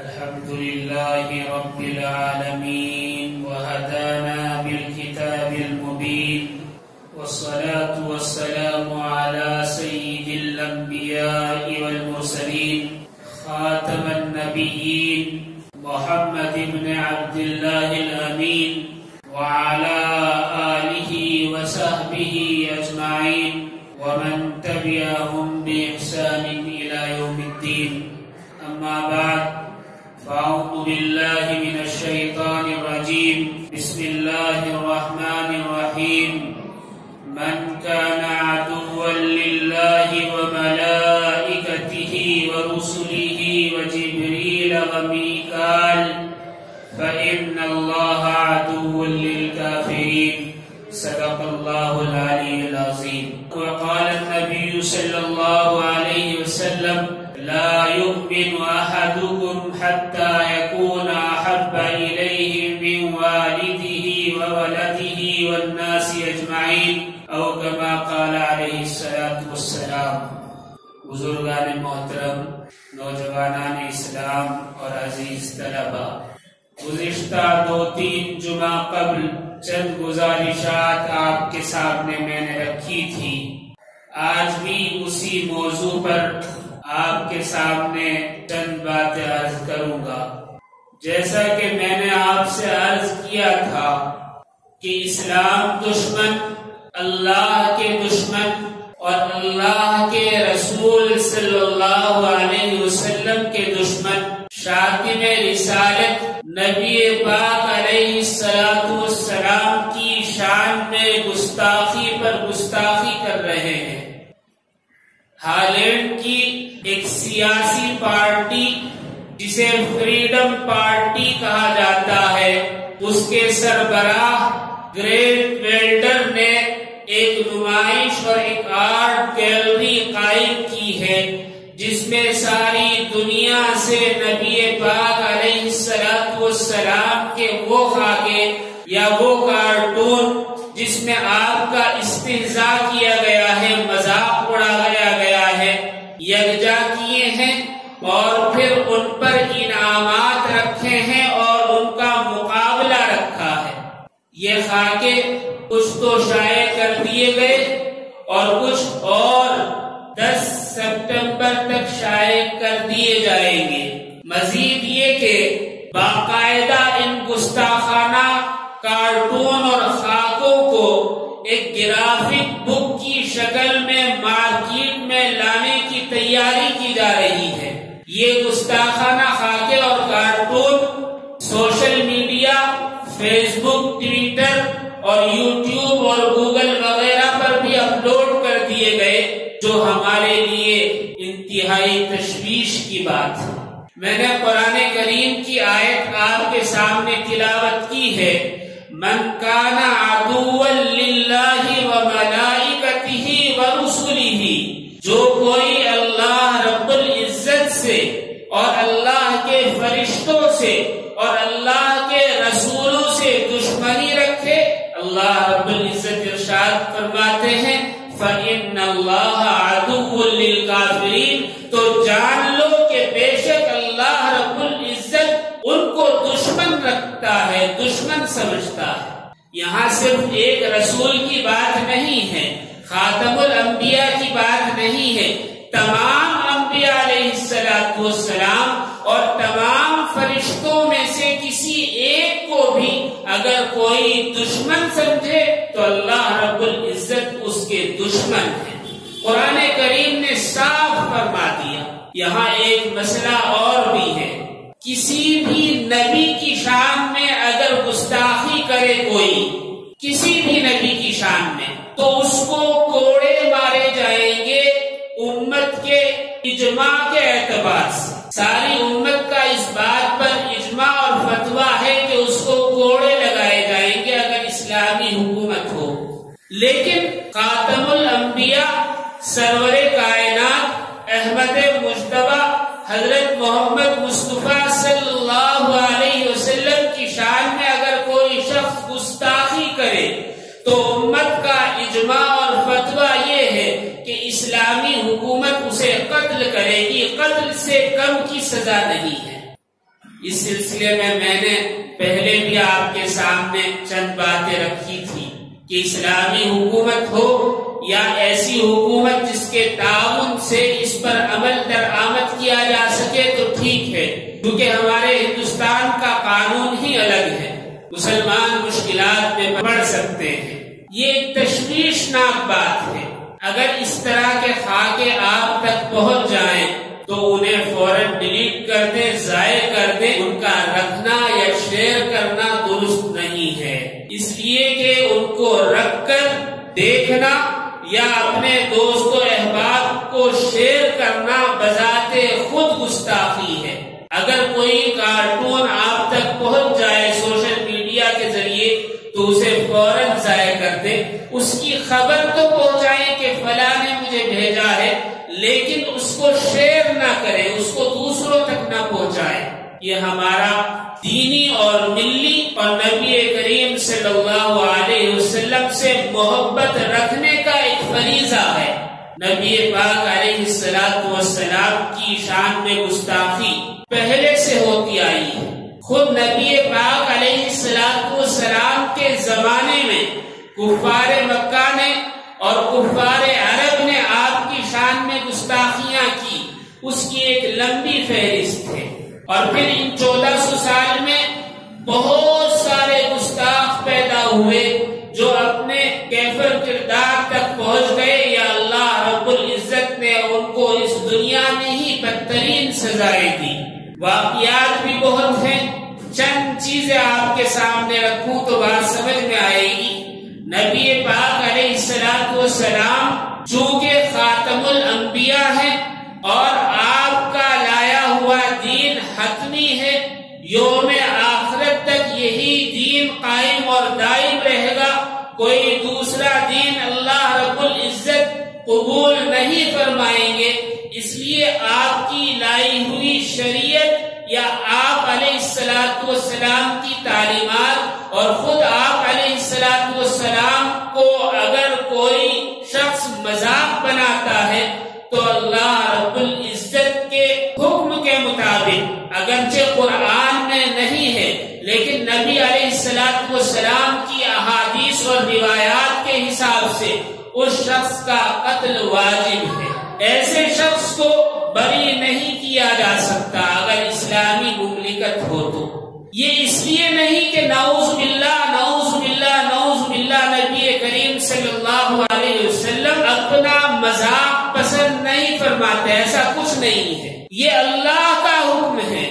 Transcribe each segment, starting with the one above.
الحمد لله رب العالمين وهدانا بالكتاب المبين والصلاة والسلام على سيد الأنبياء والمرسلين خاتم النبيين محمد بن عبد الله الأمين وعلى آله وصحبه أجمعين ومن تبعهم بإحسان إلى يوم الدين. أما بعد فأعوذ بالله من الشيطان الرجيم. بسم الله الرحمن الرحيم. من كان عدوا لله وملائكته ورسله وجبريل وميكال فإن الله عدو للكافرين. صدق الله العلي العظيم. وقال النبي صلى الله عليه وسلم لا يؤمن أحدكم حتى يكون أحب إليه من والده وولده والناس أجمعين أو كما قال عليه الصلاة والسلام. بزرگان محترم، نوجوانان اسلام اور عزیز طلباء، گزشتہ 2-3 جمعہ قبل چند گزارشات آپ کے سامنے میں نے رکھی تھی. آج بھی اسی موضوع پر آپ کے سامنے چند باتیں عرض کروں گا. جیسا کہ میں نے آپ سے عرض کیا تھا کہ اسلام دشمن، اللہ کے دشمن اور اللہ کے رسول صلی اللہ علیہ وسلم کے دشمن شاطم رسالت نبی پاک علیہ السلام کی شان میں گستاخی پر گستاخی کر رہے ہیں. ہالینڈ کی ایک سیاسی پارٹی جسے فریڈم پارٹی کہا جاتا ہے، اس کے سربراہ گریٹ ویلڈر نے ایک نمائش اور ایک آرٹ گیلری قائم کی ہے جس میں ساری دنیا سے نبی پاک علیہ السلام کے وہ خاکے یا وہ کارٹون جس میں آپ کا استہزاء کیا گیا ہے، مذاق اڑایا گیا ہے، یکجا کیے ہیں اور پھر ان پر انعامات رکھے ہیں اور ان کا مقابلہ رکھا ہے. یہ خاکے کچھ تو شائع کر دیے گئے اور کچھ اور 10 سپٹمبر تک شائع کر دیے جائیں گے. مزید یہ کہ باقاعدہ ان گستاخانہ کارٹون اور خاکوں کو ایک گرافک بک کی شکل میں مارکیٹ میں لانے کی تیاری کی جا رہی ہے. یہ گستاخانہ خاکے اور کارٹون سوشل میڈیا، فیس بک، ٹویٹر اور یوٹیوب اور گوگل وغیرہ پر بھی اپلوڈ کر دیے گئے، جو ہمارے لیے انتہائی تشویش کی بات ہے. میں نے قرآن کریم کی آیت آپ کے سامنے تلاوت کی ہے. من کان عدوا للہ وملائکتہ ورسلہ، جو کوئی اللہ رب العزت سے اور اللہ کے فرشتوں سے اور اللہ کے رسولوں سے دشمنی رکھے، اللہ رب العزت ارشاد فرماتے ہیں فَإِنَّ اللَّهَ عَدُوٌّ لِلْكَافِرِينَ، تو جان لو کہ بے شک اللہ رب العزت ان کو دشمن رکھتا ہے، دشمن سمجھتا ہے. یہاں صرف ایک رسول کی بات نہیں ہے، خاتم الانبیاء کی بات نہیں ہے. تمام انبیاء علیہ السلام اور تمام فرشتوں میں سے کسی ایک کو بھی اگر کوئی دشمن سمجھے تو اللہ رب العزت اس کے دشمن ہے. قرآن کریم نے صاف فرما دیا. یہاں ایک مسئلہ اور بھی ہے. کسی بھی نبی کی شان میں اگر گستاخی کرے کوئی، کسی بھی نبی کی شان میں، تو اس کو کوڑے مارے جائیں گے امت کے اجماع کے اعتبار سے. ساری امت کا اس بات پر اجماع اور فتویٰ ہے کہ اس کو کوڑے لگائے جائیں گے اگر اسلامی حکومت ہو. لیکن خاتم الانبیاء، سرور کائنات، احمد مجتبی حضرت محمد مصطفیٰ صلی اللہ علیہ وسلم کی شان میں اگر کوئی شخص گستاخی کرے تو امت کا اجماع اور فتویٰ یہ ہے کہ اسلامی حکومت اسے قتل کرے کرے گی، قتل سے کم کی سزا نہیں ہے۔ اس سلسلے میں نے پہلے بھی آپ کے سامنے چند باتیں رکھی تھی کہ اسلامی حکومت ہو یا ایسی حکومت جس کے تعاون سے اس پر عمل درآمد کیا جا سکے تو ٹھیک ہے، کیونکہ ہمارے ہندوستان کا قانون ہی الگ ہے، مسلمان مشکلات میں پڑ سکتے ہیں۔ یہ ایک تشویشناک بات ہے۔ اگر اس طرح کے خاکے آپ تک پہنچ جائیں تو انہیں فوراً ڈیلیٹ کر دیں، ضائع کر دیں۔ ان کا رکھنا یا شیئر کرنا درست نہیں ہے، اس لیے کہ ان کو رکھ کر دیکھنا یا اپنے دوست و احباب کو شیئر کرنا بذات خود گستاخی ہے۔ اگر کوئی کارٹون آپ تک پہنچ جائے سوشل میڈیا کے ذریعے تو اسے فوراً ضائع کر دیں، اس کی خبر تو پہنچائیں کہ فلاں نے مجھے بھیجا ہے، لیکن اس کو شیئر نہ کریں، اس کو دوسروں تک نہ پہنچائیں۔ یہ ہمارا دینی اور ملی اور نبی کریم صلی اللہ علیہ وسلم سے محبت رکھنے کا ایک فریضہ ہے۔ نبی پاک علیہ السلام کی شان میں گستاخی پہلے سے ہوتی آئی ہے۔ خود نبی پاک علیہ السلام کے زمانے میں کفار مکہ نے اور کفار عرب نے آپ کی شان میں گستاخیاں کی، اس کی ایک لمبی فہرست ہے۔ اور پھر ان 1400 سال میں بہت سارے گستاخ پیدا ہوئے جو اپنے کیفر کردار تک پہنچ گئے، یا اللہ رب العزت نے ان کو اس دنیا میں ہی بدترین سزائیں دی۔ واقعات بھی بہت ہیں، چند چیزیں آپ کے سامنے رکھوں تو بات سمجھ میں آئے گی۔ نبی پاک علیہ السلام چونکہ خاتم الانبیاء ہیں اور آپ کا لایا ہوا دین حتمی ہے، یوم آخرت تک یہی دین قائم اور دائم رہے گا، کوئی دوسرا دین اللہ رب العزت قبول نہیں فرمائیں گے۔ اس لیے آپ کی لائی ہوئی شریعت یا آپ علیہ السلام کی تعلیمات اور خود آپ علیہ السلام کو اگر کوئی شخص مذاق بناتا ہے تو اللہ رب العزت کے حکم کے مطابق، اگرچہ قرآن میں نہیں ہے لیکن نبی علیہ السلام کی احادیث اور روایات کے حساب سے اس شخص کا قتل واجب ہے۔ ایسے شخص کو بری نہیں کیا جا سکتا اگر اسلامی مملکت ہو تو۔ یہ اس لیے نہیں کہ نعوذ باللہ نعوذ باللہ نعوذ باللہ نبی کریم صلی اللہ علیہ وسلم اپنا مذاق پسند نہیں فرماتے، ایسا کچھ نہیں ہے، یہ اللہ کا حکم ہے۔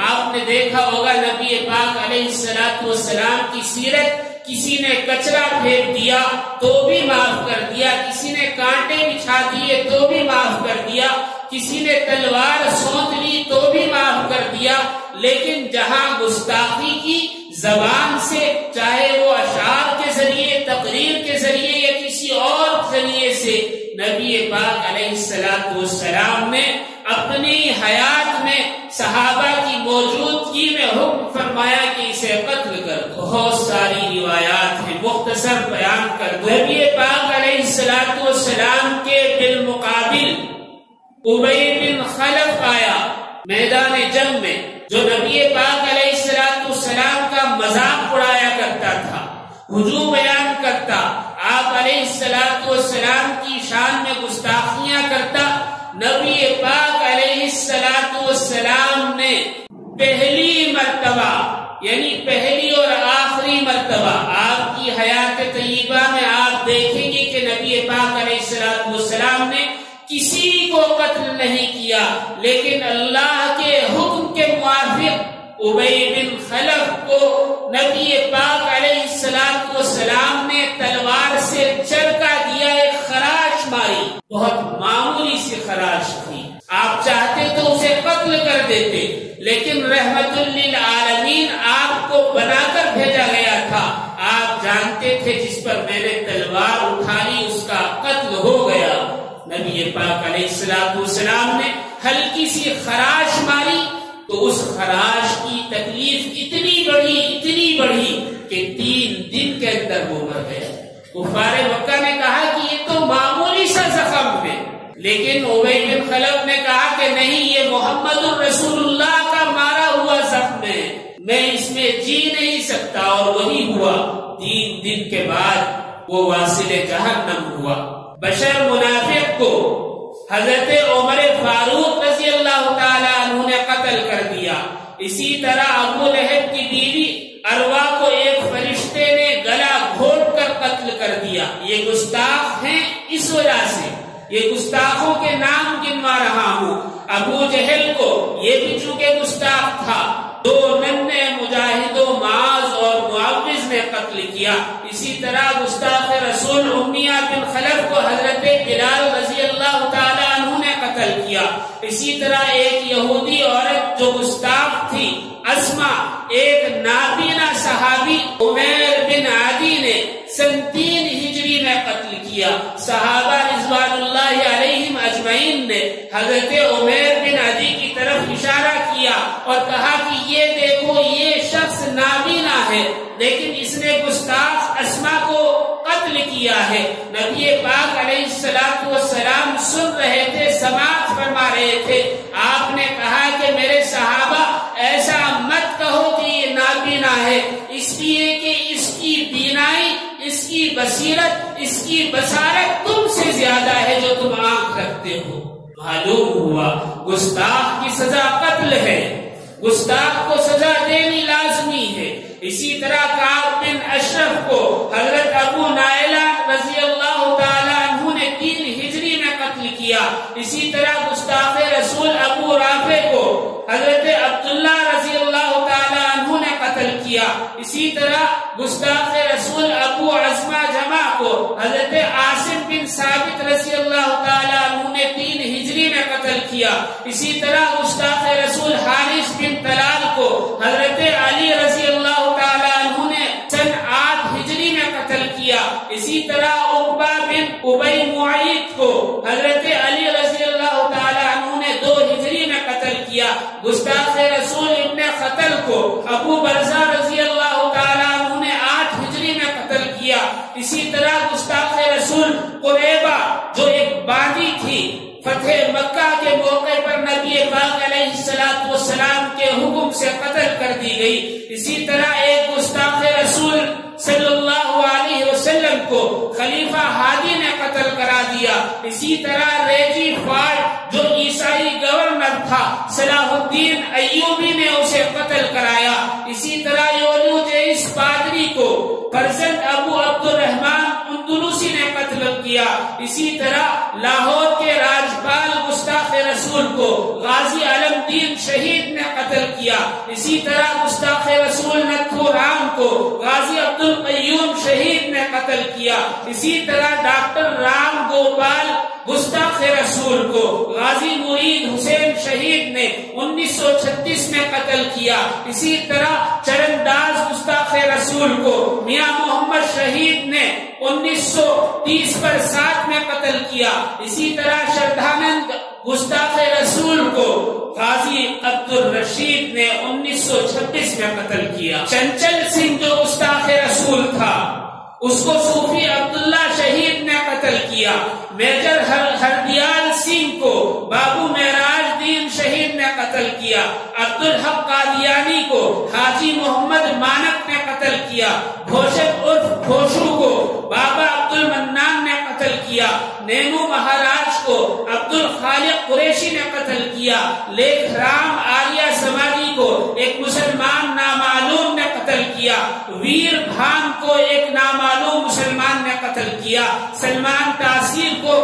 آپ نے دیکھا ہوگا نبی پاک علیہ السلام کی سیرت، کسی نے کچرا پھینک دیا تو بھی معاف کر دیا، کسی نے کانٹے بچھا دیے تو بھی معاف کر دیا، کسی نے تلوار سونت لی تو بھی معاف کر دیا، لیکن جہاں گستاخی کی زبان سے، چاہے وہ اشعار کے ذریعے، تقریر کے ذریعے یا کسی اور ذریعے سے، نبی پاک علیہ السلام نے اپنی حیات میں صحابہ کی موجودگی میں حکم فرمایا کہ اسے قتل کر دو۔ بہت ساری روایات ہیں، مختصر بیان کر دو۔ نبی پاک علیہ السلام کے بالمقابل ابی بن خلف آیا میدان جنگ میں، جو نبی پاک علیہ السلام کا مذاق اڑایا کرتا تھا، ہجوم بیان کرتا، آپ علیہ السلام کی شان میں گستاخیاں کرتا۔ نبی پاک علیہ السلام نے پہلی مرتبہ، یعنی پہلی اور آخری مرتبہ آپ کی حیات طیبہ میں آپ دیکھیں گے کہ نبی پاک علیہ السلام نے کسی کو قتل نہیں کیا، لیکن اللہ کے حکم کے موافق ابی بن خلف کو نبی پاک علیہ السلام نے تلوار سے چرکا دیا، ایک خراش ماری، بہت معمولی سی خراش تھی، آپ چاہتے تو اسے قتل کر دیتے، لیکن رحمت للعالمین آپ کو بنا کر بھیجا گیا تھا، آپ جانتے تھے جس پر میں نے تلوار اٹھا لی اس کا قتل ہو گیا۔ نبی پاک علیہ السلام نے ہلکی سی خراش ماری تو اس خراش کی تکلیف اتنی بڑھی کہ 3 دن کے اندر وہ مر گیا۔ کفار مکہ نے کہا کہ یہ تو معمولی سا زخم ہے، لیکن ابی بن خلف نے کہا کہ کہ نہیں، یہ محمد الرسول اللہ کا مارا ہوا زخم ہے، میں اس میں جی نہیں سکتا، اور وہی ہوا۔ 3 دن کے بعد وہ واصل جہنم ہوا۔ بشر منافق کو حضرت عمر فاروق رضی اللہ تعالیٰ عنہ نے قتل کر دیا۔ اسی طرح ابو لہب کی بیوی اروا کو ایک فرشتے نے گلا گھونٹ کر قتل کر دیا۔ یہ گستاخ ہیں، اس وجہ سے یہ گستاخوں کے نام گنوا رہا ہوں۔ ابو جہل کو یہ بھی چونکہ گستاخ تھا، 2 ننھے مجاہدوں معاذ اور معوذ نے قتل کیا۔ اسی طرح گستاخ رسول امیہ بن خلف کو حضرت بلال رضی اللہ تعالی عنہ نے قتل کیا۔ اسی طرح ایک یہودی عورت جو گستاخ تھی، اسما، ایک نابینا صحابی عمیر بن عدی نے سن 3 ہجری میں قتل کیا۔ صحابہ رضوان اللہ علیہم اجمعین نے حضرت عمیر بن عدی کی طرف اشارہ کیا اور کہا کہ یہ دیکھو، یہ شخص نابینا ہے لیکن اس نے گستاخ اسما کو قتل کیا ہے۔ نبی پاک علیہ السلام سن رہے تھے، سماعت فرما رہے تھے۔ آپ نے کہا کہ میرے صحابہ ایسا مت کہو کہ یہ نابینا ہے، اس لیے کہ اس کی بینائی، اس کی بصیرت، اس کی بصارت تم سے زیادہ ہے جو تم آنکھ رکھتے ہو۔ معلوم ہوا گستاخ کی سزا قتل ہے، گستاخ کو سزا دینی لازمی ہے۔ اسی طرح کعب بن اشرف کو حضرت ابو نائلہ رضی اللہ تعالی عنہ نے 3 ہجری میں قتل کیا۔ اسی طرح گستاخ رسول ابو رافع کو حضرت عبداللہ رضی اللہ تعالی عنہ نے قتل کیا۔ اسی طرح گستاخ رسول ابو عزمہ جمع کو حضرت عاصم بن ثابت رضی اللہ تعالی عنہ نے 3 ہجری میں قتل کیا۔ اسی طرح گستاخ رسول حارث بن طلال کو حضرت علی رضی اللہ تعالی عنہ نے سن 8 ہجری میں قتل کیا۔ اسی طرح عقبہ بن ابی معیط کو حضرت علی رضی اللہ تعالی عنہ نے 2 ہجری میں قتل کیا۔ گستاخ رسول ابن قتل کو ابو برزہ رضی اللہ تعالی عنہ نے 8 ہجری میں قتل کیا۔ اسی طرح گستاخ رسول قریبہ جو ایک باغی تھی، فتح مکہ کے موقع پر نبی پاک علیہ السلام کے حکم سے قتل کر دی گئی۔ اسی طرح ایک گستاخ رسول صلی اللہ علیہ وسلم کو خلیفہ ہادی نے قتل کرا دیا۔ اسی طرح ریجی فارڈ جو عیسائی گورنر تھا، صلاح الدین ایوبی نے اسے قتل کرایا۔ اسی طرح یولو جیس پادری کو فرزند ابو عبد الرحمن اندلوسی نے قتل کیا۔ اسی طرح لاہور کے راجپال گستاخ رسول کو غازی علم دین شہید نے قتل کیا۔ اسی طرح گستاخ رسول نتھو رام کو غازی عبد القیوم شہید نے قتل کیا۔ اسی طرح ڈاکٹر رام گوپال گستاخ رسول کو غازی مرید حسین شہید نے 1936 میں قتل کیا۔ اسی طرح چرنداز گستاخ رسول کو میاں محمد شہید نے 1930 پر 7 میں قتل کیا۔ اسی طرح شردھانند گستاخ رسول کو غازی عبد الرشید نے 1926 میں قتل کیا۔ چنچل سنگھ جو گستاخ رسول تھا، اس کو صوفی عبداللہ شہید نے قتل کیا۔ میجر ہردیال سنگھ کو بابو معراج دین شہید نے قتل کیا۔ عبد الحق قادیانی کو حاجی محمد مانک نے قتل کیا۔ بھوشت عرف بھوشو کو بابا عبد المنان نے قتل کیا۔ نیمو مہاراج کو عبد الخالق قریشی نے قتل کیا۔ لیکھ رام آریہ سماجی کو ایک مسلمان نامعلوم نے قتل کیا۔ ویر بھان کو ایک نامعلوم مسلمان نے قتل کیا۔ سلمان تاثیر کو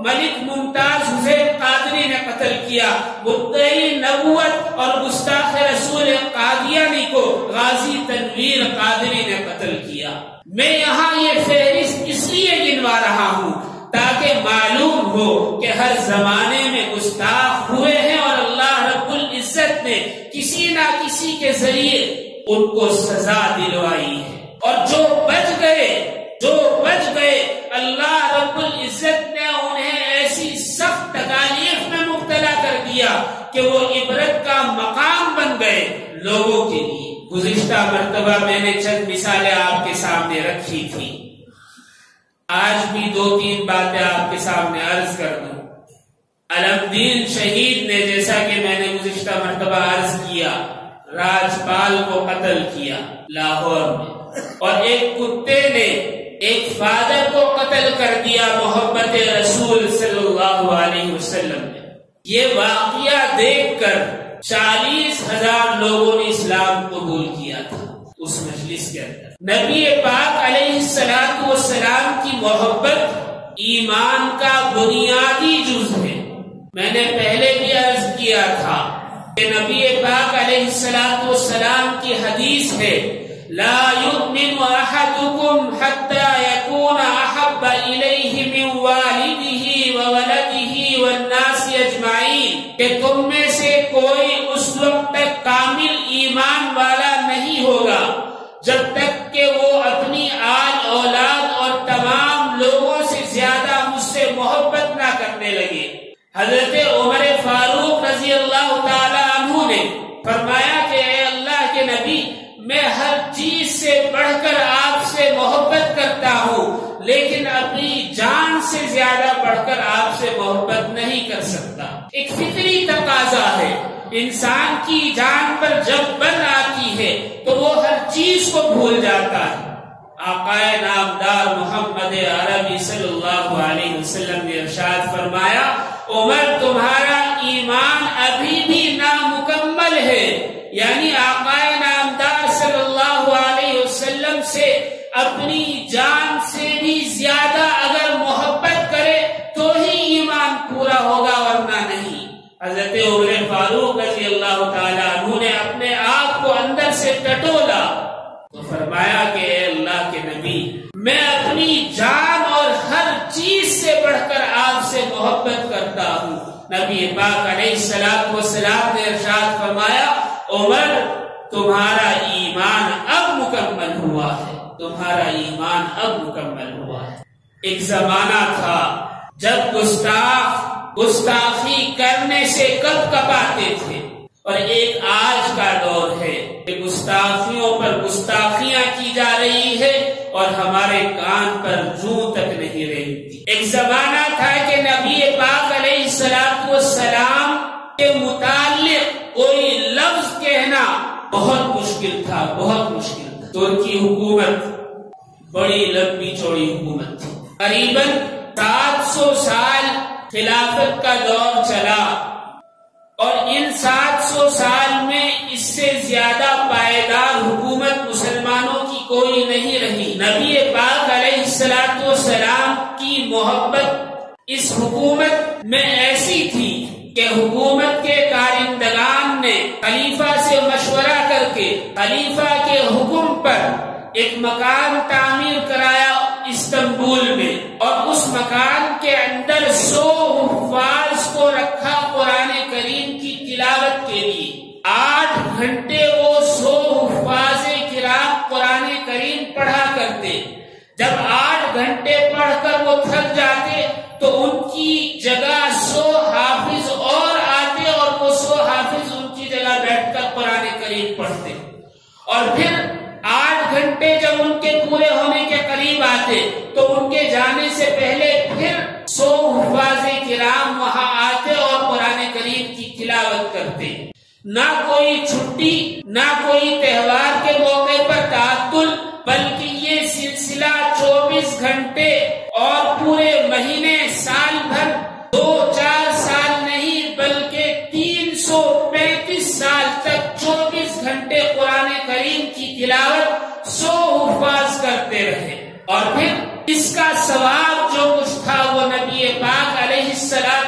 ملک ممتاز حسین قادری نے قتل کیا۔ مدعی نبوت اور گستاخ رسول قادیانی کو غازی تنویر قادری نے قتل کیا۔ میں یہاں یہ فہرست اس لیے گنوا رہا ہوں تاکہ معلوم ہو کہ ہر زمانے میں گستاخ ہوئے ہیں اور اللہ رب العزت نے کسی نہ کسی کے ذریعے ان کو سزا دلوائی ہے، اور جو بچ گئے اللہ رب العزت نے انہیں ایسی سخت تکالیف میں مبتلا کر دیا کہ وہ عبرت کا مقام بن گئے لوگوں کے لیے۔ گزشتہ مرتبہ میں نے چند مثالیں آپ کے سامنے رکھی تھی، آج بھی 2-3 باتیں آپ کے سامنے عرض کر دوں۔ علمدین شہید نے، جیسا کہ میں نے گزشتہ مرتبہ عرض کیا، راجپال کو قتل کیا لاہور میں، اور ایک کتے نے ایک فادر کو قتل کر دیا محبت رسول صلی اللہ علیہ وسلم نے۔ یہ واقعہ دیکھ کر 40,000 لوگوں نے اسلام قبول کیا تھا اس مجلس کے اندر۔ نبی پاک علیہ السلام کی محبت ایمان کا بنیادی جز ہے۔ میں نے پہلے بھی عرض کیا تھا کہ نبی پاک علیہ السلام کی حدیث ہے، لا یؤمن احدکم حتی یکون احب الیہ من والدہ وولدہ والناس اجمعین، کہ تم میں سے کوئی اس وقت تک کامل ایمان والا نہیں ہوگا جب تک کہ وہ اپنی آل اولاد اور تمام لوگوں سے زیادہ مجھ سے محبت نہ کرنے لگے۔ حضرت عمر فاروق رضی اللہ تعالی عنہ نے فرمایا کہ اے اللہ کے نبی، میں ہر چیز سے بڑھ کر آپ سے محبت کرتا ہوں، لیکن اپنی جان سے زیادہ بڑھ کر آپ سے محبت نہیں کر سکتا۔ ایک فطری تقاضا ہے، انسان کی جان پر جب بن آتی ہے تو وہ ہر چیز کو بھول جاتا ہے۔ آقا نامدار محمد عربی صلی اللہ علیہ وسلم نے ارشاد فرمایا، عمر تمہارا ایمان ابھی بھی نامکمل ہے، یعنی آقا نامدار صلی اللہ علیہ وسلم سے اپنی جان سے بھی زیادہ اگر محبت کرے تو ہی ایمان پورا ہوگا، ورنہ نہیں۔ حضرت عمر فاروق رضی اللہ تعالیٰ عنہ نے اپنے آپ کو اندر سے ٹٹولا تو فرمایا کہ اے اللہ کے نبی، میں اپنی جان اور ہر چیز سے بڑھ کر آپ سے محبت کرتا ہوں۔ نبی پاک علیہ السلام نے ارشاد فرمایا، عمر تمہارا ایمان اب مکمل ہوا ہے، تمہارا ایمان اب مکمل ہوا ہے۔ ایک زمانہ تھا جب گستاخی کرنے سے کب کپاتے تھے، اور ایک آج کا دور ہے کہ گستاخیوں پر گستاخیاں کی جا رہی ہے اور ہمارے کان پر جوں تک نہیں رہتی۔ ایک زمانہ تھا کہ نبی پاک علیہ السلام کے متعلق کوئی لفظ کہنا بہت مشکل تھا، بہت مشکل تھا۔ ترکی حکومت بڑی لمبی چوڑی حکومت تھی، قریباً 700 سال خلافت کا دور چلا، اور ان 700 سال میں اس سے زیادہ پائیدار حکومت مسلمانوں کی کوئی نہیں رہی۔ نبی پاک علیہ السلام کی محبت اس حکومت میں ایسی تھی کہ حکومت کے کارندگان نے خلیفہ سے مشورہ کر کے خلیفہ کے حکم پر ایک مکان تعمیر کرایا استنبول میں، اور اس مکان کے اندر 100 حفاظ کو رکھا قرآن کریم کی تلاوت کے لیے۔ 8 گھنٹے وہ 100 حفاظ کرام قرآن کریم پڑھا کرتے۔ جب 8 گھنٹے پڑھ کر وہ تھک جاتے تو ان کی جگہ 100 حافظ اور آتے، اور وہ 100 حافظ ان کی جگہ بیٹھ کر قرآن کریم پڑھتے، اور پھر 8 گھنٹے جب ان کے پورے ہونے کے قریب آتے تو ان کے جانے سے پہلے پھر 100 حفاظ کرام وہاں آتے اور قرآن کریم کی تلاوت کرتے۔ نہ کوئی چھٹی، نہ کوئی تہوار کے موقع پر تعطل، بلکہ یہ سلسلہ 24 گھنٹے اور پورے مہینے، سال بھر، 2-4 سال نہیں بلکہ 335 سال تک 24 گھنٹے قرآن کریم کی تلاوت 100 حفاظ کرتے رہے، اور پھر اس کا ثواب جو کچھ تھا وہ نبی پاک علیہ السلام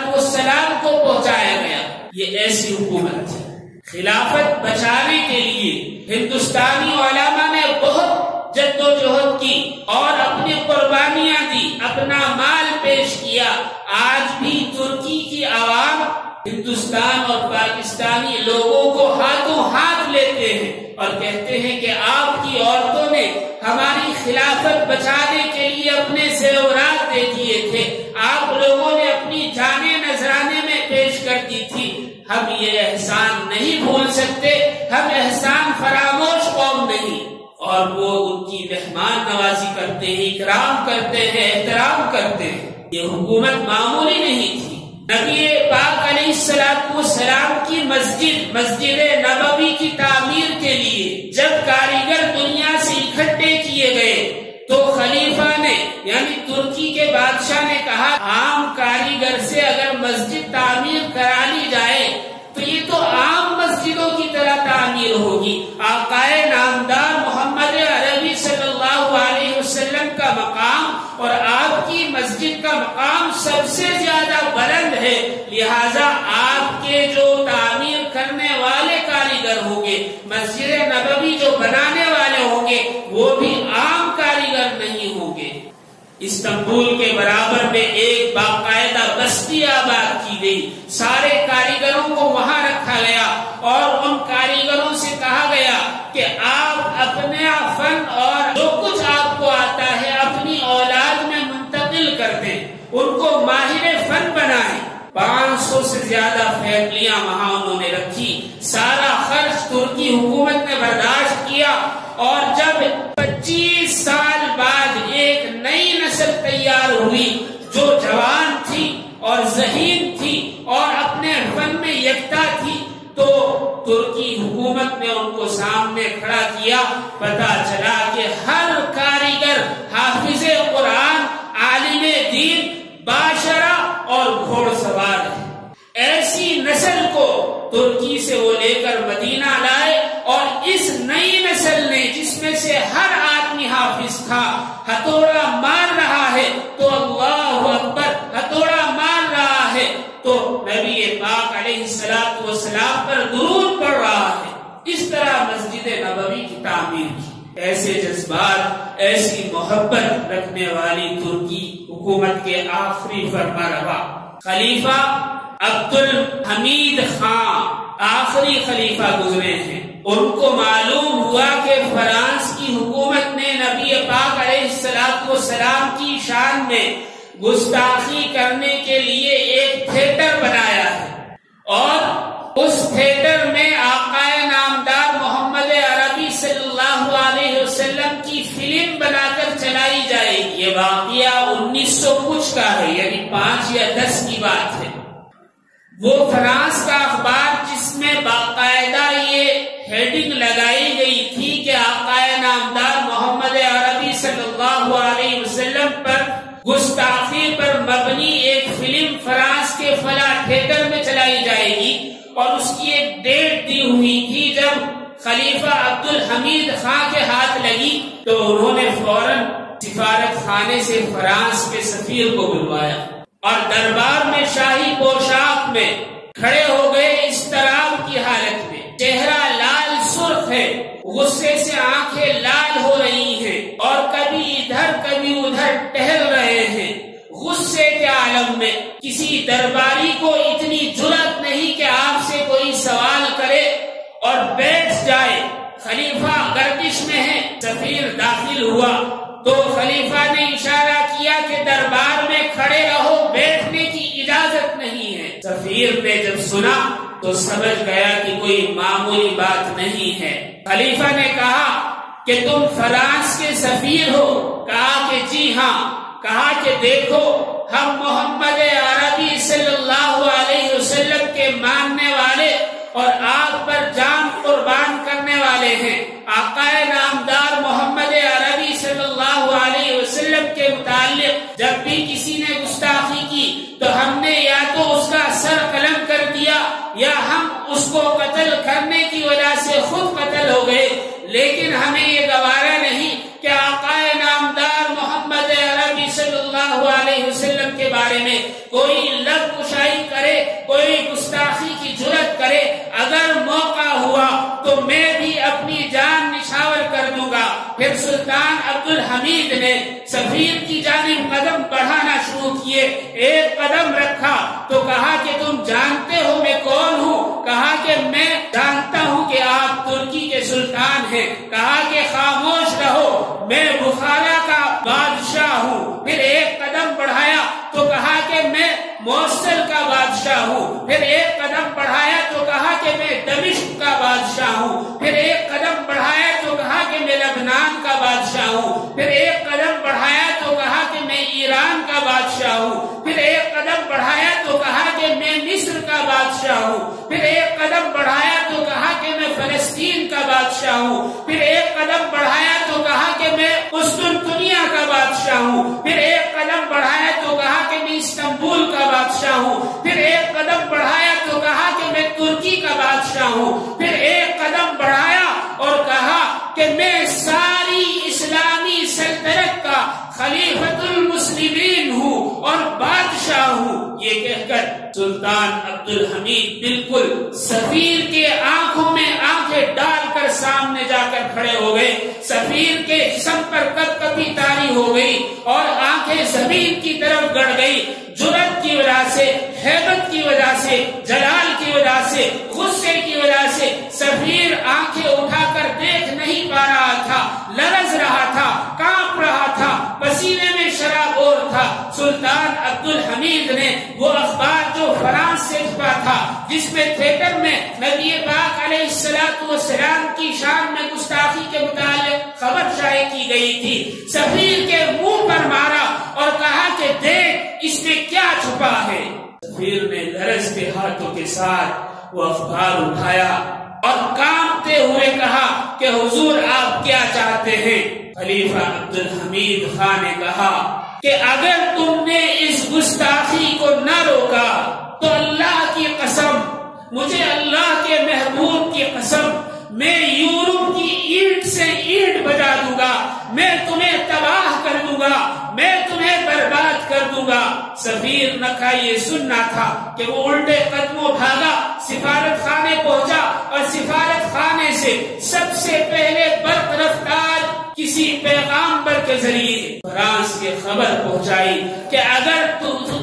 کو پہنچایا گیا۔ یہ ایسی حکومت تھی۔ خلافت بچانے کے لیے ہندوستانی علماء نے بہت جد و جہد کی اور اپنی قربانیاں دی، اپنا مال پیش کیا۔ آج بھی ترکی کی عوام ہندوستان اور پاکستانی لوگوں کو ہاتھوں ہاتھ لیتے ہیں اور کہتے ہیں کہ آپ کی عورتوں نے ہماری خلافت بچانے کے لیے اپنے زیورات دے دیے تھے، آپ لوگوں نے اپنی جانیں نذرانے میں پیش کر دی تھی۔ ہم یہ احسان نہیں بھول سکتے، ہم احسان فراموش قوم نہیں۔ اور وہ ان کی مہمان نوازی کرتے ہیں، اکرام کرتے ہیں، احترام کرتے ہیں۔ یہ حکومت معمولی نہیں تھی، نبی پاک علیہ السلام کی مسجد نبوی کی تعمیر کے لیے جب کاریگر دنیا سے اکٹھے کیے گئے تو خلیفہ نے یعنی ترکی کے بادشاہ نے کہا عام کاریگر سے اگر مسجد تعمیر کرا لی جائے تو یہ تو عام مسجدوں کی طرح تعمیر ہوگی. آقائے نامدار محمد عربی صلی اللہ علیہ وسلم کا مقام اور آپ کی مسجد کا مقام سب سے زیادہ بلند ہے، لہذا آپ کے جو تعمیر کرنے والے کاریگر ہوں گے، مسجد نبوی جو بنانے والے ہوں گے، وہ بھی عام کاریگر نہیں ہوں گے. استنبول کے برابر میں ایک باقاعدہ بستی آباد کی گئی، سارے کاریگروں کو وہاں رکھا گیا اور ان کاریگروں سے کہا گیا کہ آپ اپنا فن اور جو کچھ آپ کو آتا ہے اپنی اولاد میں منتقل کر دیں، ان کو ماہر فن بنائیں. 500 سے زیادہ فیملیاں وہاں انہوں نے رکھی، سارا خرچ ترکی حکومت نے برداشت کیا اور جب 25 سال بعد ایک نئی نسل تیار ہوئی جو جوان تھی اور ذہین تھی اور اپنے فن میں یکتا تھی تو ترکی حکومت نے ان کو سامنے کھڑا کیا. پتا چلا کہ ہر کاریگر حافظ قرآن، عالم دین، باشرہ اور گھوڑ سوار ہے. ایسی نسل کو ترکی سے وہ لے کر مدینہ لائے اور اس نئی نسل نے جس میں سے ہر آدمی حافظ تھا ہتھوڑا مار رہا ہے تو اللہ اکبر، ہتھوڑا مار رہا ہے تو نبی پاک علیہ السلام پر درود پڑھ رہا ہے. اس طرح مسجد نبوی کی تعمیر کی. ایسے جذبات، ایسی محبت رکھنے والی ترکی حکومت کے آخری فرمانروا خلیفہ عبد الحمید خان آخری خلیفہ گزرے ہیں. ان کو معلوم ہوا کہ فرانس کی حکومت نے نبی پاک علیہ السلام کی شان میں گستاخی کرنے کے لیے ایک تھیٹر بنایا ہے اور اس تھیٹر میں آقائے نامدار محمد عربی صلی اللہ علیہ وسلم کی فلم بنا کر چلائی جائے گی. یہ واقعہ 1900 کچھ کا ہے، یعنی 5 یا 10 کی بات ہے. وہ فرانس کا اخبار جس میں باقاعدہ یہ ہیڈنگ لگائی گئی تھی کہ آقائے نامدار محمد عربی صلی اللہ علیہ وسلم پر گستاخی پر مبنی ایک فلم فرانس کے فلاں تھیٹر میں چلائی جائے گی اور اس کی ایک ڈیٹ دی ہوئی تھی. جب خلیفہ عبد الحمید خان کے ہاتھ لگی تو انہوں نے فوراً سفارت خانے سے فرانس کے سفیر کو بلوایا اور دربار میں شاہی پوشاک میں کھڑے ہو گئے اضطراب کی حالت میں. چہرہ لال سرخ ہے، غصے سے آنکھیں لال ہو رہی ہیں اور کبھی ادھر کبھی ادھر ٹہل رہے ہیں. غصے کے عالم میں کسی درباری کو اتنی جرأت نہیں کہ آپ سے کوئی سوال کرے اور بیٹھ جائے. خلیفہ گردش میں ہے. سفیر داخل ہوا تو خلیفہ نے اشارہ کیا کہ دربار میں کھڑے رہو، بیٹھنے کی اجازت نہیں ہے. سفیر نے جب سنا تو سمجھ گیا کہ کوئی معمولی بات نہیں ہے. خلیفہ نے کہا کہ تم فرانس کے سفیر ہو؟ کہا کہ جی ہاں. کہا کہ دیکھو ہم محمد عربی صلی اللہ علیہ وسلم کے ماننے والے اور آپ پر جان قربان کرنے والے ہیں. آقائے نامدار محمد عربی صلی اللہ علیہ وسلم کے متعلق جب بھی کسی نے گستاخی کی تو ہم نے یا تو اس کا سر قلم کر دیا یا ہم اس کو قتل کرنے کی وجہ سے خود قتل ہو گئے. لیکن ہمیں یہ گوارا نہیں کہ آقائے نامدار محمد عربی صلی اللہ علیہ وسلم کے بارے میں کوئی لب کشائی کرے، کوئی گستاخی کی جرأت کرے. اگر موقع ہوا تو میں بھی اپنی جان نشاور کر دوں گا. پھر سلطان عبد الحمید نے سفیر کی جانب قدم بڑھانا شروع کیے. ایک قدم رکھا تو کہا کہ تم جانتے ہو میں کون ہوں؟ کہا کہ میں جانتا ہوں کہ آپ ترکی کے سلطان ہیں. کہا کہ خاموش رہو، میں بخارا کا بادشاہ ہوں. پھر ایک قدم بڑھایا تو کہا کہ میں موصل کا بادشاہ ہوں. پھر ایک قدم بڑھایا تو کہا کہ میں دمشق کا بادشاہ ہوں. پھر ایک قدم بڑھایا تو کہا کہ میں لبنان کا بادشاہ ہوں. پھر ایک قدم بڑھایا تو کہا کہ میں ایران کا بادشاہ ہوں. پھر ایک قدم بڑھایا تو کہا کہ بادشاہ ہوں، پھر ایک قدم بڑھایا تو کہا کہ میں فلسطین کا بادشاہ ہوں، پھر ایک قدم بڑھایا تو کہا کہ میں قسطنطنیہ کا بادشاہ ہوں، پھر ایک قدم بڑھایا تو کہا کہ میں استنبول کا بادشاہ ہوں، پھر ایک قدم بڑھایا تو کہا کہ میں ترکی کا بادشاہ ہوں، پھر ایک قدم بڑھایا اور کہا کہ میں ساری اسلامی سلطنت کا خلیفۃ المسلمین ہوں اور بادشاہ ہوں۔ یہ کہہ کر سلطان عبد الحمید بالکل سفیر کے آنکھوں میں آنکھیں ڈال کر سامنے جا کر کھڑے ہو گئے۔ سفیر کے جسم پر کپ کپی طاری ہو گئی اور آنکھیں زمین کی طرف گڑ گئی۔ جرأت کی وجہ سے، ہیبت کی وجہ سے، جلال کی وجہ سے، غصے کی وجہ سے سفیر آنکھیں اٹھا کر دیکھ نہیں پا رہا تھا، لرز رہا تھا، کانپ رہا تھا، پسینے میں شراب اور تھا۔ سلطان عبد الحمید نے وہ اخبار جو فرانس سے چھپا تھا، جس میں تھیٹر میں نبی پاک علیہ السلام کی شان میں گستاخی کے متعلق خبر شائع کی گئی تھی، سفیر کے منہ پر مارا اور کہا کہ دیکھ اس میں کیا چھپا ہے۔ سفیر نے لرزتے ہاتھوں کے ساتھ وہ اخبار اٹھایا اور کانپتے ہوئے کہا کہ حضور آپ کیا چاہتے ہیں؟ خلیفہ عبد الحمید خان نے کہا کہ اگر تم نے اس گستاخی کو نہ روکا تو اللہ کی قسم، مجھے اللہ کے محبوب کی قسم، میں یورپ کی اینٹ سے اینٹ بجا دوں گا، میں تمہیں تباہ کر دوں گا، میں تمہیں برباد کر دوں گا۔ سفیر نہ کا یہ سننا تھا کہ وہ الٹے قدموں بھاگا، سفارت خانے پہنچا اور سفارت خانے سے سب سے پہلے برق رفتار کسی پیغامبر کے ذریعے فرانس کی خبر پہنچائی کہ اگر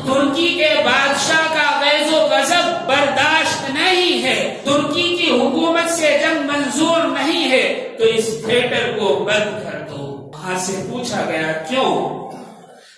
ترکی کے بادشاہ کا غیظ و غضب برداشت نہیں ہے، ترکی کی حکومت سے جنگ منظور نہیں ہے تو اس تھیٹر کو بند کر دو۔ وہاں سے پوچھا گیا کیوں؟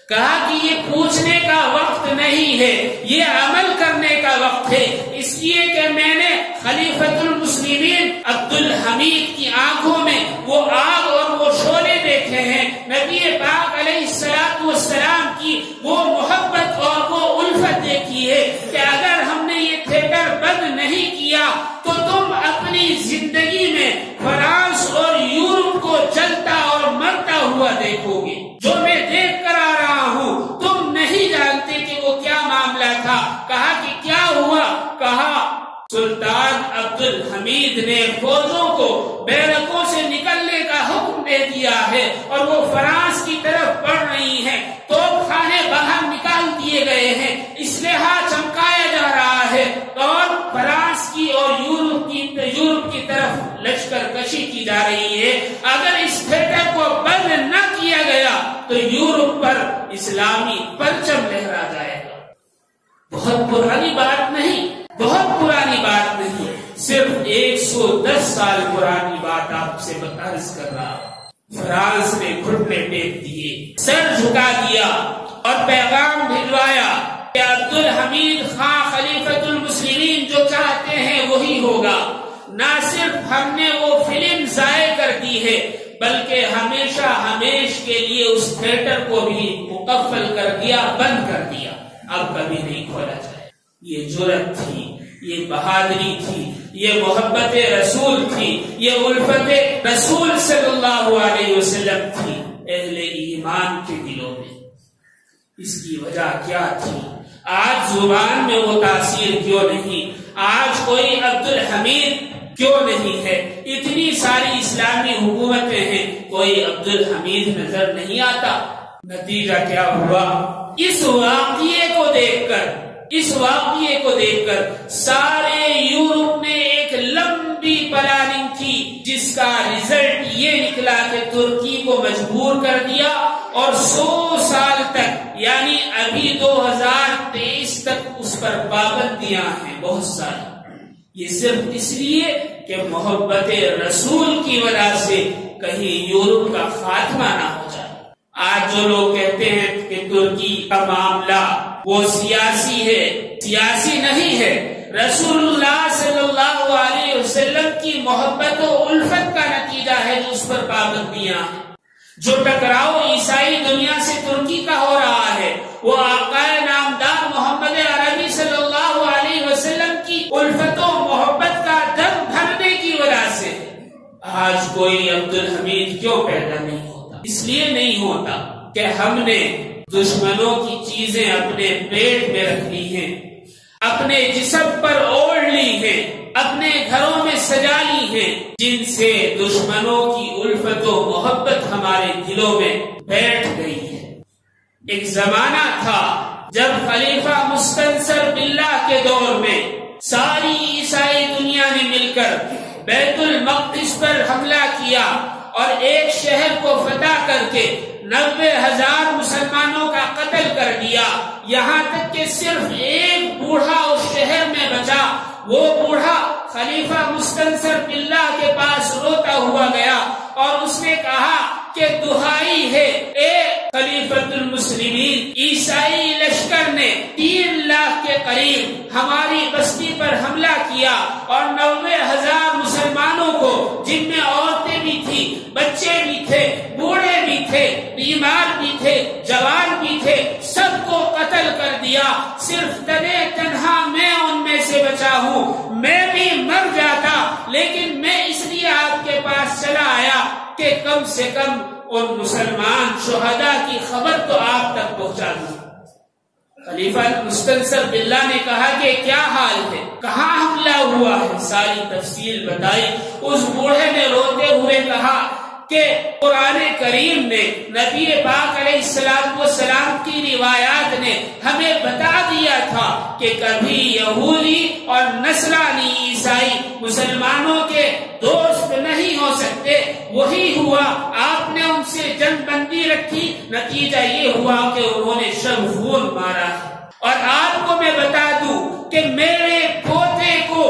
کہا کہ یہ پوچھنے کا وقت نہیں ہے، یہ عمل کرنے کا وقت ہے، اس لیے کہ میں نے خلیفۃ المسلمین عبد الحمید کی آنکھوں میں وہ آگ اور وہ شعلے دیکھے ہیں، نبی پاک علیہ السلام کی وہ محبت اور وہ الفت دیکھی ہے کہ اگر ہم نے یہ تھیٹر بند نہیں کیا تو تم اپنی زندگی میں فرانس اور یورپ کو جلتا اور مرتا ہوا دیکھو گے۔ جو میں دیکھ کر آ رہا ہوں تم نہیں جانتے کہ وہ کیا معاملہ تھا۔ کہا کہ کیا ہوا؟ کہا سلطان عبد الحمید نے فوجوں کو بیرکوں سے نکلنے کا حکم دے دیا ہے اور وہ فرانس کی طرف بڑھ رہی ہیں، توپ خانے باہر نکال دیے گئے ہیں، اسلحہ چمکایا جا رہا ہے اور فرانس کی اور یورپ کی طرف لشکر کشی کی جا رہی ہے۔ اگر اس تھیٹر کو بند نہ کیا گیا تو یورپ پر اسلامی پرچم لہرا جائے گا۔ بہت پرانی بات نہیں، بہت پرانی بات نہیں، صرف 110 سال پرانی بات آپ سے عرض کر رہا ہوں۔ فرانس نے گھٹنے ٹیک دیے، سر جھکا دیا اور پیغام بھجوایا کہ عبد الحمید خان خلیفۃ المسلمین جو چاہتے ہیں وہی ہوگا۔ نہ صرف ہم نے وہ فلم ضائع کر دی ہے بلکہ ہمیشہ ہمیش کے لیے اس تھیٹر کو بھی مقفل کر دیا، بند کر دیا، اب کبھی نہیں کھولا جائے۔ یہ جرأت تھی، یہ بہادری تھی، یہ محبت رسول تھی، یہ الفت رسول صلی اللہ علیہ وسلم تھی اہل ایمان کے دلوں میں۔ اس کی وجہ کیا تھی؟ آج زبان میں وہ تاثیر کیوں نہیں؟ آج کوئی عبد الحمید کیوں نہیں ہے؟ اتنی ساری اسلامی حکومتیں ہیں، کوئی عبد الحمید نظر نہیں آتا۔ نتیجہ کیا ہوا؟ اس واقعے کو دیکھ کر سارے یورپ نے ایک لمبی پلاننگ کی جس کا رزلٹ یہ نکلا کہ ترکی کو مجبور کر دیا اور 100 سال تک، یعنی ابھی 2023 تک اس پر پابندیاں ہیں بہت ساری۔ یہ صرف اس لیے کہ محبت رسول کی وجہ سے کہیں یورپ کا خاتمہ نہ ہو جائے۔ آج جو لوگ کہتے ہیں کہ ترکی کا معاملہ وہ سیاسی ہے، سیاسی نہیں ہے، رسول اللہ صلی اللہ علیہ وسلم کی محبت و الفت کا نتیجہ ہے جو اس پر پابندیاں ہیں۔ جو ٹکراؤ عیسائی دنیا سے ترکی کا ہو رہا ہے وہ آقا نامدار محمد عربی صلی اللہ علیہ وسلم کی کوئی عبدالحمید کیوں پیدا نہیں ہوتا؟ اس لیے نہیں ہوتا کہ ہم نے دشمنوں کی چیزیں اپنے پیٹ میں رکھ لی ہیں، اپنے جسم پر اوڑھ لی ہیں، اپنے گھروں میں سجا لی ہیں، جن سے دشمنوں کی الفت و محبت ہمارے دلوں میں بیٹھ گئی ہے۔ ایک زمانہ تھا جب خلیفہ مستنصر باللہ کے دور میں ساری عیسائی دنیا نے مل کر بیت المقدس پر حملہ کیا اور ایک شہر کو فتح کر کے 90,000 مسلمانوں کا قتل کر دیا، یہاں تک کہ صرف ایک بوڑھا اس شہر میں بچا۔ وہ بوڑھا خلیفہ مستنصر باللہ کے پاس روتا ہوا گیا اور اس نے کہا کہ دہائی ہے اے خلیفۃ المسلمین، عیسائی لشکر نے 3 لاکھ کے قریب ہماری بستی پر حملہ کیا اور 90,000 مسلمانوں کو، جن میں عورتیں بھی تھی، بچے بھی تھے، بوڑھے بھی تھے، بیمار بھی تھے، جوان بھی تھے، سب کو قتل کر دیا۔ صرف تنہا میں ان میں سے بچا ہوں، میں بھی مر جاتا لیکن میں اس لیے آپ کے پاس چلا آیا کہ کم سے کم ان مسلمان شہداء کی خبر تو آپ تک پہنچا دوں۔ خلیفہ مستنصر باللہ نے کہا کہ کیا حال ہے، کہاں حملہ ہوا ہے، ساری تفصیل بتائی۔ اس بوڑھے نے روتے ہوئے کہا کہ قرآن کریم نے، نبی پاک علیہ السلام کی روایات نے ہمیں بتا دیا تھا کہ کبھی یہودی اور نصرانی عیسائی مسلمانوں کے دوست نہیں ہو سکتے۔ وہی ہوا، آپ نے ان سے جنگ بندی رکھی، نتیجہ یہ ہوا کہ انہوں نے شب خون مارا ہے۔ اور آپ کو میں بتا دوں کہ میرے پوتے کو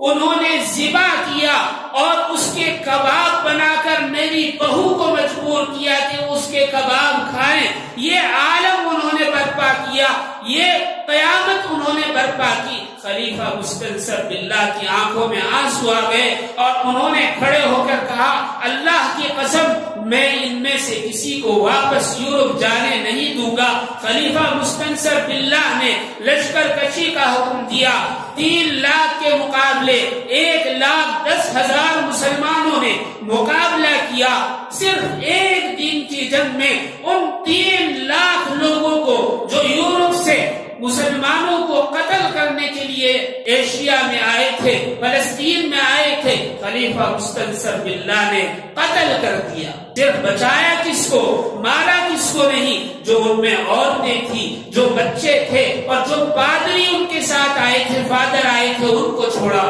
انہوں نے ذبح کیا اور اس کے کباب بنا کر میری بہو کو مجبور کیا کہ اس کے کباب کھائیں۔ یہ عالم انہوں نے برپا کیا، یہ قیامت انہوں نے برپا کی۔ خلیفہ مستنصر باللہ کی آنکھوں میں آنسو آ گئے اور انہوں نے کھڑے ہو کر کہا اللہ کی قسم میں ان میں سے کسی کو واپس یورپ جانے نہیں دوں گا۔ خلیفہ مستنصر باللہ نے لشکر کشی کا حکم دیا۔ 3 لاکھ کے مقابلے 1,10,000 مسلمانوں نے مقابلہ کیا۔ صرف ایک دن کی جنگ میں ان 3 لاکھ لوگوں کو جو یورپ سے مسلمانوں کو قتل کرنے کے لیے ایشیا میں آئے تھے، فلسطین میں آئے تھے، خلیفہ مستنصر باللہ نے قتل کر دیا۔ صرف بچایا کس کو، مارا کس کو نہیں، جو ان میں عورتیں تھیں، جو بچے تھے اور جو پادری ان کے ساتھ آئے تھے، فادر آئے تھے، ان کو چھوڑا۔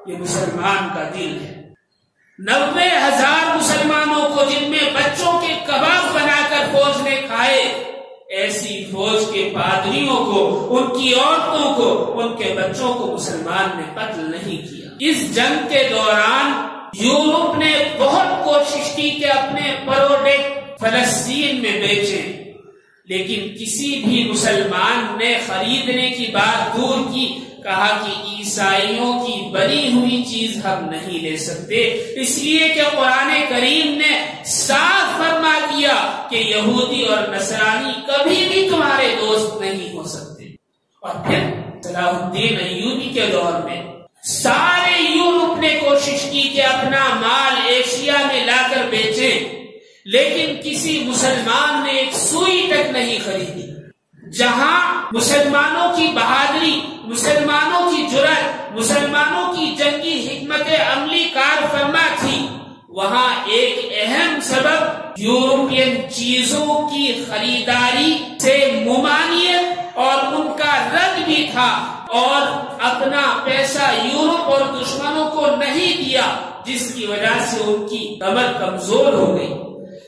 یہ مسلمان کا دل ہے۔ 90,000 مسلمانوں کو، جن میں بچوں کے کباب بنا کر فوج نے کھائے، ایسی فوج کے پادریوں کو، ان کی عورتوں کو، ان کے بچوں کو مسلمان نے قتل نہیں کیا۔ اس جنگ کے دوران یورپ نے بہت کوشش کی کہ اپنے پروڈکٹ فلسطین میں بیچیں، لیکن کسی بھی مسلمان نے خریدنے کی بات دور کی، کہا کہ عیسائیوں کی بنی ہوئی چیز ہم نہیں لے سکتے، اس لیے کہ قرآن کریم نے صاف فرما دیا کہ یہودی اور نصرانی کبھی بھی تمہارے دوست نہیں ہو سکتے۔ اور پھر صلاح الدین ایوبی کے دور میں سارے یورپ نے کوشش کی کہ اپنا مال ایشیا میں لا کر بیچیں، لیکن کسی مسلمان نے ایک سوئی تک نہیں خریدی۔ جہاں مسلمانوں کی بہادری، مسلمانوں کی جرأت، مسلمانوں کی جنگی حکمت عملی کار فرما تھی، وہاں ایک اہم سبب یورپین چیزوں کی خریداری سے ممانعت اور ان کا رد بھی تھا، اور اپنا پیسہ یورپ اور دشمنوں کو نہیں دیا، جس کی وجہ سے ان کی کمر کمزور ہو گئی۔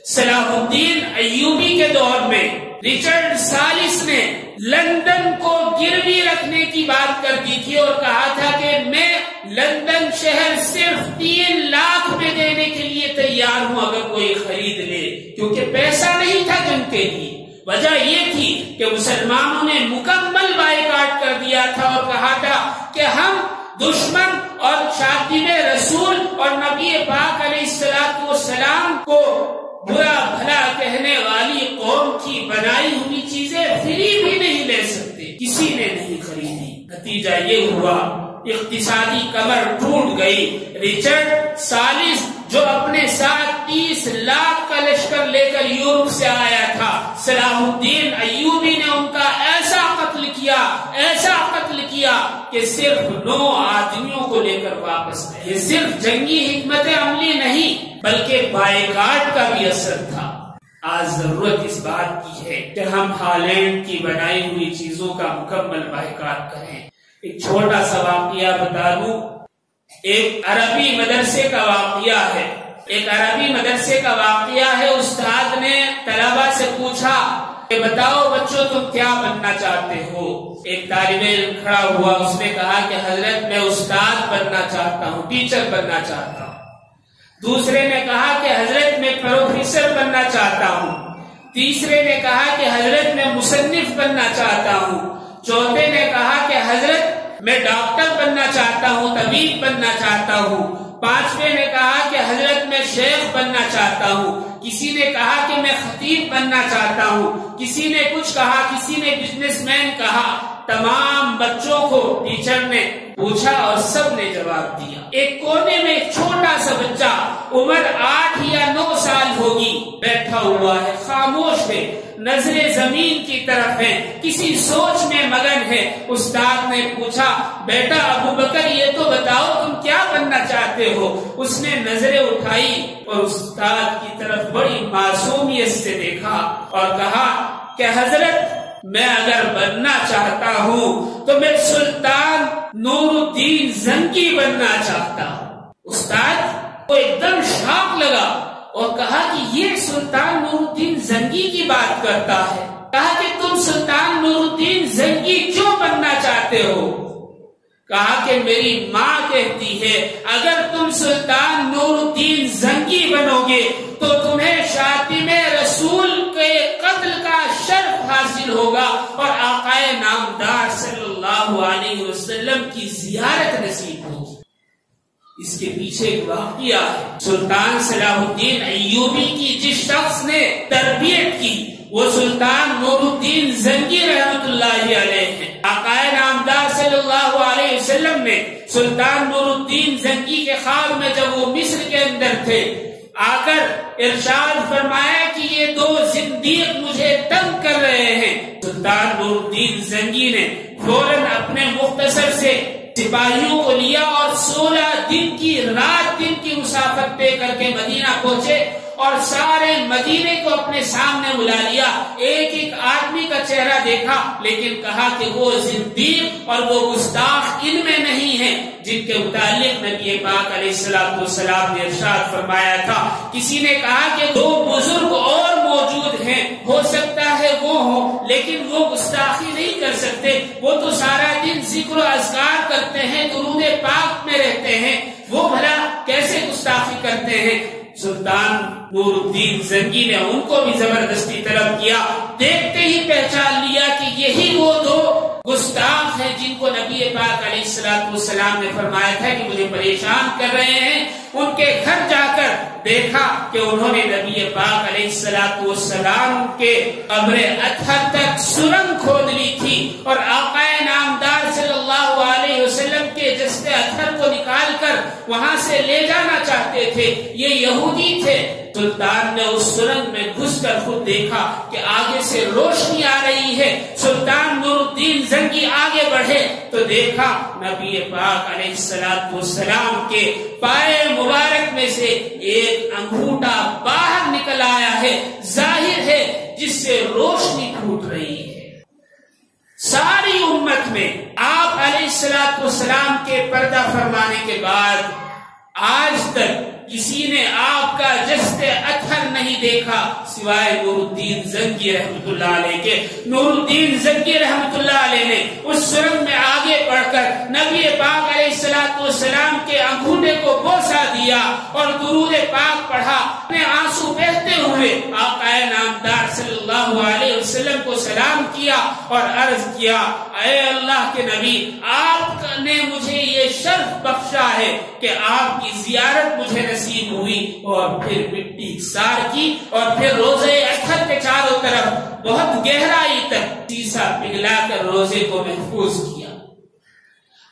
صلاح الدین ایوبی کے دور میں رچرڈ سالس نے لندن کو گروی رکھنے کی بات کر دی تھی اور کہا تھا کہ میں لندن شہر صرف 3 لاکھ میں دینے کے لیے تیار ہوں اگر کوئی خرید لے، کیونکہ پیسہ نہیں تھا جنگ کے لیے۔ وجہ یہ تھی کہ مسلمانوں نے مکمل بائیکاٹ کر دیا تھا اور کہا تھا کہ ہم دشمن اور شاتم رسول اور نبی پاک علیہ السلام کو برا بھلا کہنے والی قوم کی بنائی ہوئی چیزیں فری بھی نہیں لے سکتے، کسی نے نہیں خریدی۔ نتیجہ یہ ہوا اقتصادی کمر ٹوٹ گئی۔ رچرڈ سالس جو اپنے ساتھ 30 لاکھ کا لشکر لے کر یورپ سے آیا تھا، صلاح الدین ایوبی نے ان کا ایسا قتل کیا کہ صرف 9 آدمیوں کو لے کر واپس آئے۔ یہ صرف جنگی حکمت عملی نہیں بلکہ بائیکاٹ کا بھی اثر تھا۔ آج ضرورت اس بات کی ہے کہ ہم ہالینڈ کی بنائی ہوئی چیزوں کا مکمل بائیکاٹ کریں۔ ایک چھوٹا سا واقعہ بتا دوں، ایک عربی مدرسے کا واقعہ ہے۔ استاد نے طلبہ سے پوچھا کہ بتاؤ بچوں تم کیا بننا چاہتے ہو؟ ایک طالب علم کھڑا ہوا، اس نے کہا کہ حضرت میں استاد بننا چاہتا ہوں، ٹیچر بننا چاہتا ہوں۔ دوسرے نے کہا کہ حضرت میں پروفیسر بننا چاہتا ہوں۔ تیسرے نے کہا کہ حضرت میں مصنف بننا چاہتا ہوں۔ چوتھے نے کہا کہ حضرت میں ڈاکٹر بننا چاہتا ہوں، طبیب بننا چاہتا ہوں۔ پانچویں نے کہا کہ حضرت میں شیخ بننا چاہتا ہوں۔ کسی نے کہا کہ میں خطیب بننا چاہتا ہوں۔ کسی نے کچھ کہا، کسی نے بزنس مین کہا۔ تمام بچوں کو ٹیچر نے پوچھا اور سب نے جواب دیا۔ ایک کونے میں ایک چھوٹا سا بچہ، عمر 8 یا 9 سال ہوگی، بیٹھا ہوا ہے، خاموش ہے، نظریں زمین کی طرف ہیں، کسی سوچ میں مگن ہے۔ استاد نے پوچھا بیٹا ابو بکر یہ تو بتاؤ تم کیا بننا چاہتے ہو؟ اس نے نظریں اٹھائی اور استاد کی طرف بڑی معصومیت سے دیکھا اور کہا کہ حضرت میں اگر بننا چاہتا ہوں تو میں سلطان نور الدین زنگی بننا چاہتا ہوں۔ استاد کو ایک دم شاک لگا اور کہا کہ یہ سلطان نور الدین زنگی کی بات کرتا ہے۔ کہا کہ تم سلطان نور الدین زنگی کیوں بننا چاہتے ہو؟ کہا کہ میری ماں کہتی ہے اگر تم سلطان نور الدین زنگی بنو گے تو تمہیں شاطم رسول کے قتل کا شرف حاصل ہوگا اور آقا نامدار صلی اللہ علیہ وسلم کی زیارت نصیب ہوگی۔ اس کے پیچھے ایک واقعہ ہے۔ سلطان صلاح الدین ایوبی کی جس شخص نے تربیت کی وہ سلطان نور الدین زنگی رحمت اللہ علیہ ہیں۔ آقا نامدار صلی اللہ علیہ وسلم نے سلطان نور الدین زنگی کے خواب میں جب وہ مصر کے اندر تھے آ کر ارشاد فرمایا کہ یہ 2 زندیق مجھے تنگ کر رہے ہیں۔ سلطان نور الدین زنگی نے فوراً اپنے مختصر سے سپاہیوں کو لیا اور 16 دن کی مسافت طے کر کے مدینہ پہنچے اور سارے مدینے کو اپنے سامنے بلا لیا۔ ایک ایک آدمی کا چہرہ دیکھا لیکن کہا کہ وہ زندیق اور وہ گستاخ ان میں نہیں ہیں جن کے متعلق نبی پاک علیہ السلام نے ارشاد فرمایا تھا۔ کسی نے کہا کہ 2 بزرگ اور موجود ہیں، ہو سکتا ہے وہ ہوں لیکن وہ گستاخی نہیں کر سکتے، وہ تو سارا دن ذکر و اذکار کرتے ہیں، درود پاک میں رہتے ہیں، وہ بھلا کیسے گستاخی کرتے ہیں؟ سلطان نور الدین زنگی نے ان کو بھی زبردستی طلب کیا، دیکھتے ہی پہچان لیا کہ یہی وہ 2 گستاخ ہیں جن کو نبی پاک علیہ السلام نے فرمایا تھا کہ مجھے پریشان کر رہے ہیں۔ ان کے گھر جا کر دیکھا کہ انہوں نے نبی پاک علیہ السلام کے قبر اطہر تک سرنگ کھود لی تھی اور آقا نامدار صلی اللہ علیہ وسلم کے جسد اطہر کو نکال کر وہاں سے لے جانا چاہتے تھے۔ یہ یہودی تھے۔ سلطان نے اس سرنگ میں گھس کر خود دیکھا کہ آگے سے روشنی آ رہی ہے۔ سلطان نور الدین زنگی آگے بڑھے تو دیکھا نبی پاک علیہ السلام کے پائے مبارک میں سے ایک انگوٹھا باہر نکل آیا ہے، ظاہر ہے جس سے روشنی پھوٹ رہی ہے۔ ساری امت میں آپ علیہ السلام کے پردہ فرمانے کے بعد آج تک کسی نے آپ کا جسد اطہر نہیں دیکھا سوائے نور الدین زنگی رحمت اللہ علیہ کے۔ نور الدین زنگی رحمت اللہ علیہ نے اس سرنگ میں آگے بڑھ کر نبی پاک علیہ السلام کے انگوٹھے کو بوسہ دیا اور درود پاک پڑھا، اپنے آنسو بہتے ہوئے آقا نامدار صلی اللہ علیہ وسلم کو سلام کیا اور عرض کیا اے اللہ کے نبی، آپ نے مجھے یہ شرف بخشا ہے کہ آپ کی زیارت مجھے نصیب ہوئی۔ اور پھر مٹی سار کی اور پھر روزے اطہر کے چاروں طرف بہت گہرائی تک سیسا پگھلا کر روزے کو محفوظ کیا۔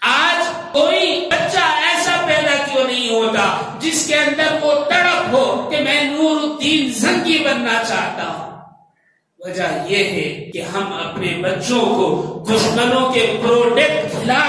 آج کوئی بچہ ایسا پیدا کیوں نہیں ہوتا جس کے اندر وہ تڑپ ہو کہ میں نور الدین زنگی بننا چاہتا ہوں۔ وجہ یہ ہے کہ ہم اپنے بچوں کو دشمنوں کے پروڈکٹ کھلا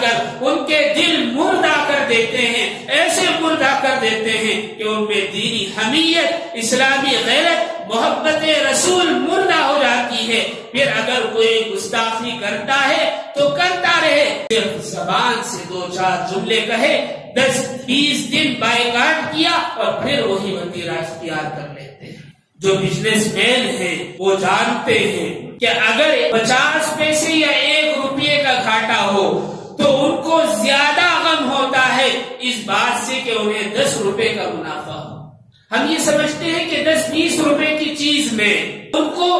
کر ان کے دل مردہ کر دیتے ہیں، ایسے مردہ کر دیتے ہیں کہ ان میں دینی حمیت، اسلامی غیرت، محبت رسول مردہ ہو جاتی ہے۔ پھر اگر کوئی گستاخی کرتا ہے تو کرتا رہے، صرف زبان سے 2-4 جملے کہے، 10-20 دن بائیکاٹ کیا اور پھر وہی وتیرہ اختیار کر لیتے ہیں۔ جو بزنس مین ہیں وہ جانتے ہیں کہ اگر 50 پیسے یا 1 روپے کا گھاٹا ہو تو ان کو زیادہ غم ہوتا ہے اس بات سے کہ انہیں 10 روپے کا منافع ہو۔ ہم یہ سمجھتے ہیں کہ 10-20 روپے کی چیز میں ان کو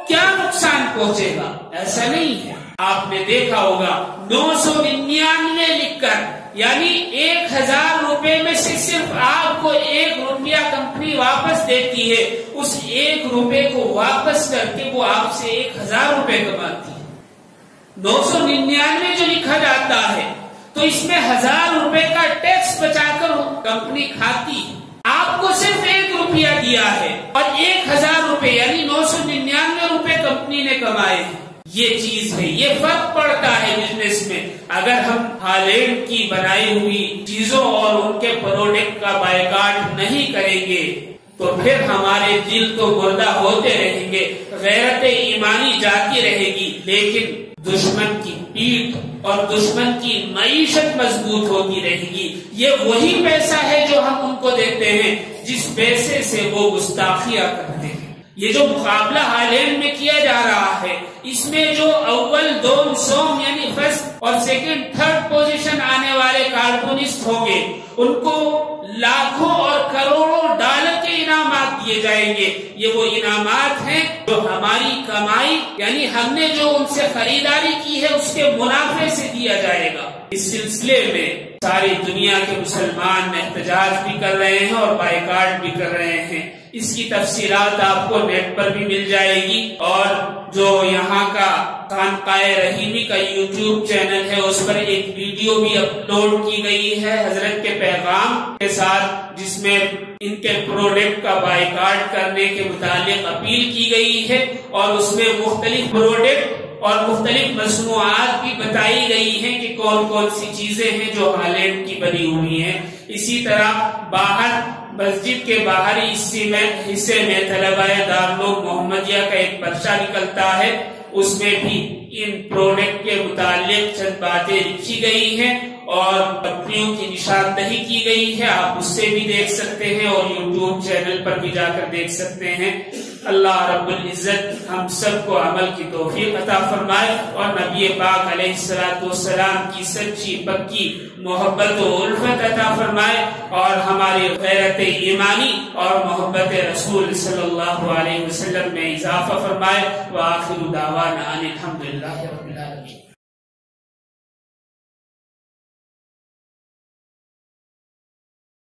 کیا نقصان پہنچے گا، ایسا نہیں ہے۔ آپ نے دیکھا ہوگا 999 لکھ کر، یعنی 1000 روپے میں سے صرف آپ کو 1 روپیہ کمپنی واپس دیتی ہے، اس 1 روپے کو واپس کر کے وہ آپ سے 1000 روپے کماتی ہے۔ 999 جو لکھا جاتا ہے تو اس میں 1000 روپے کا ٹیکس بچا کر کمپنی کھاتی ہے، آپ کو صرف 1 روپیہ دیا ہے اور 1000 روپے یعنی 999 روپے کمپنی نے کمائے ہیں۔ یہ چیز ہے، یہ فرق پڑتا ہے بزنس میں۔ اگر ہم ہالینڈ کی بنائی ہوئی چیزوں اور ان کے پروڈکٹ کا بائیکاٹ نہیں کریں گے تو پھر ہمارے دل تو مردہ ہوتے رہیں گے، غیرت ایمانی جاتی رہے گی، لیکن دشمن کی پیٹھ اور دشمن کی معیشت مضبوط ہوتی رہے گی۔ یہ وہی پیسہ ہے جو ہم ان کو دیتے ہیں جس پیسے سے وہ گستاخیاں کرتے ہیں۔ یہ جو مقابلہ ہالینڈ میں کیا جا رہا ہے، اس میں جو اول، دوم، سوم یعنی فرسٹ اور سیکنڈ، تھرڈ پوزیشن آنے والے کارٹونسٹ ہوں گے، ان کو لاکھوں اور کروڑوں ڈالر کے انعامات دیے جائیں گے۔ یہ وہ انعامات ہیں جو ہماری کمائی یعنی ہم نے جو ان سے خریداری کی ہے اس کے منافع سے دیا جائے گا۔ اس سلسلے میں ساری دنیا کے مسلمان احتجاج بھی کر رہے ہیں اور بائیکاٹ بھی کر رہے ہیں۔ اس کی تفصیلات آپ کو نیٹ پر بھی مل جائے گی، اور جو یہاں کا خانقاہ رحیمی کا یوٹیوب چینل ہے اس پر ایک ویڈیو بھی اپلوڈ کی گئی ہے حضرت کے پیغام کے ساتھ، جس میں ان کے پروڈکٹ کا بائیکاٹ کرنے کے متعلق اپیل کی گئی ہے، اور اس میں مختلف پروڈکٹ اور مختلف مصنوعات بھی بتائی گئی ہیں کہ کون کون سی چیزیں ہیں جو ہالینڈ کی بنی ہوئی ہیں۔ اسی طرح باہر مسجد کے باہری حصے میں طلبہ دارالعلوم محمدیہ کا ایک پرچہ نکلتا ہے، اس میں بھی ان پروڈکٹ کے متعلق چند باتیں لکھی گئی ہیں اور کمپنیوں کی نشاندہی کی گئی ہے۔ آپ اس سے بھی دیکھ سکتے ہیں اور یوٹیوب چینل پر بھی جا کر دیکھ سکتے ہیں۔ اللہ رب العزت ہم سب کو عمل کی توفیق عطا فرمائے اور نبی پاک علیہ السلام کی سچی پکی محبت و الفت عطا فرمائے، اور ہماری غیرت ایمانی اور محبت رسول صلی اللہ علیہ وسلم میں اضافہ فرمائے۔ وآخر دعوانا ان الحمد للہ رب العالمین۔